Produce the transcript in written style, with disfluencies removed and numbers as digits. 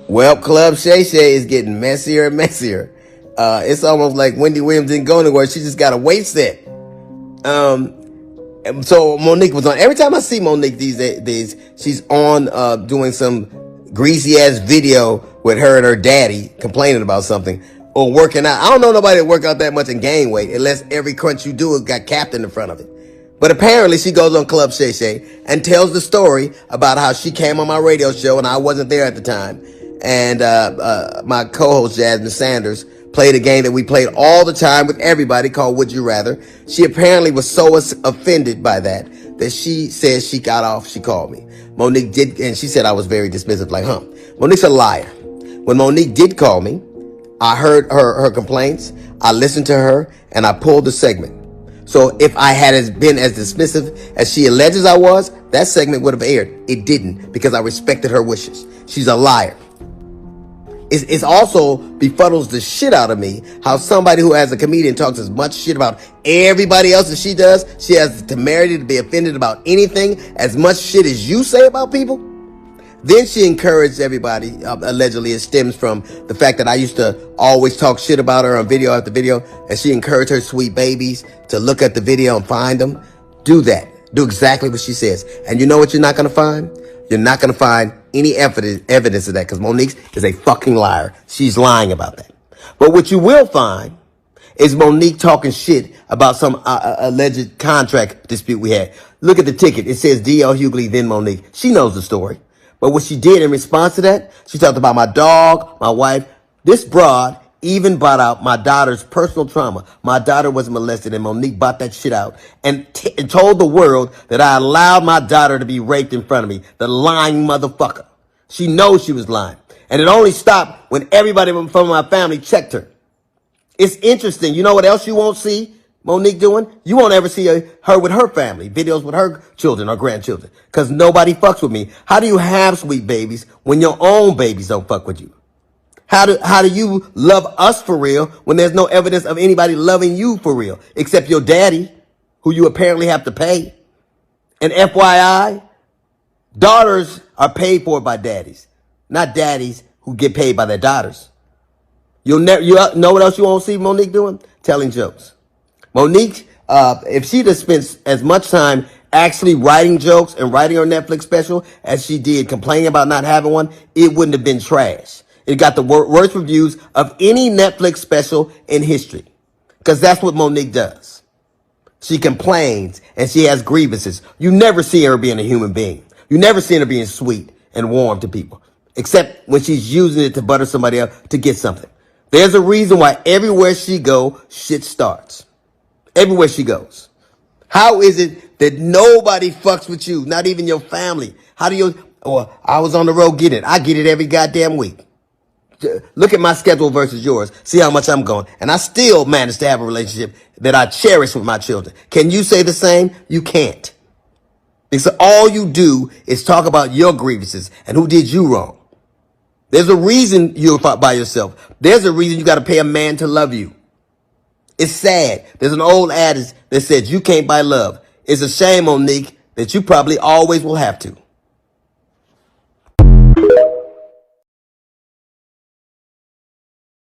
Well, Club Shay Shay is getting messier and messier. It's almost like Wendy Williams didn't go anywhere. She just got a wait set. So Monique was on. Every time I see Monique these days, she's on doing some greasy ass video with her and her daddy complaining about something or working out. I don't know nobody that work out that much and gain weight unless every crunch you do got Captain in front of it. But apparently she goes on Club Shay Shay and tells the story about how she came on my radio show and I wasn't there at the time. And my co-host Jasmine Sanders played a game that we played all the time with everybody called Would You Rather. She apparently was so offended by that she says she got off. She called me. Monique did, and she said I was very dismissive, like, Monique's a liar. When Monique did call me, I heard her complaints, I listened to her, and I pulled the segment. So if I had been as dismissive as she alleges I was, that segment would have aired. It didn't, because I respected her wishes. She's a liar. It's also befuddles the shit out of me how somebody who as a comedian talks as much shit about everybody else as she does, she has the temerity to be offended about anything as much shit as you say about people. Then she encouraged everybody, allegedly it stems from the fact that I used to always talk shit about her on video after video, and she encouraged her sweet babies to look at the video and find them. Do that. Do exactly what she says. And you know what you're not going to find? You're not going to find any evidence of that, because Monique is a fucking liar. She's lying about that. But what you will find is Monique talking shit about some alleged contract dispute we had. Look at the ticket. It says D.L. Hughley, then Monique. She knows the story. But what she did in response to that, she talked about my dog, my wife. This broad even brought out my daughter's personal trauma. My daughter was molested, and Monique brought that shit out and told the world that I allowed my daughter to be raped in front of me. The lying motherfucker. She knows she was lying. And it only stopped when everybody from my family checked her. It's interesting. You know what else you won't see Monique doing? You won't ever see her with her family, videos with her children or grandchildren, because nobody fucks with me. How do you have sweet babies when your own babies don't fuck with you? How do you love us for real when there's no evidence of anybody loving you for real, except your daddy, who you apparently have to pay? And FYI, daughters are paid for by daddies, not daddies who get paid by their daughters. You know what else you won't see Monique doing? Telling jokes. Monique, if she'd have spent as much time actually writing jokes and writing her Netflix special as she did complaining about not having one, it wouldn't have been trash. It got the worst reviews of any Netflix special in history, because that's what Monique does. She complains and she has grievances. You never see her being a human being. You never see her being sweet and warm to people, except when she's using it to butter somebody up to get something. There's a reason why everywhere she goes, shit starts. Everywhere she goes. How is it that nobody fucks with you? Not even your family. How do you, or I was on the road getting it. I get it every goddamn week. Look at my schedule versus yours. See how much I'm going. And I still manage to have a relationship that I cherish with my children. Can you say the same? You can't. Because all you do is talk about your grievances and who did you wrong. There's a reason you're by yourself. There's a reason you got to pay a man to love you. It's sad. There's an old adage that says you can't buy love. It's a shame, Monique, that you probably always will have to.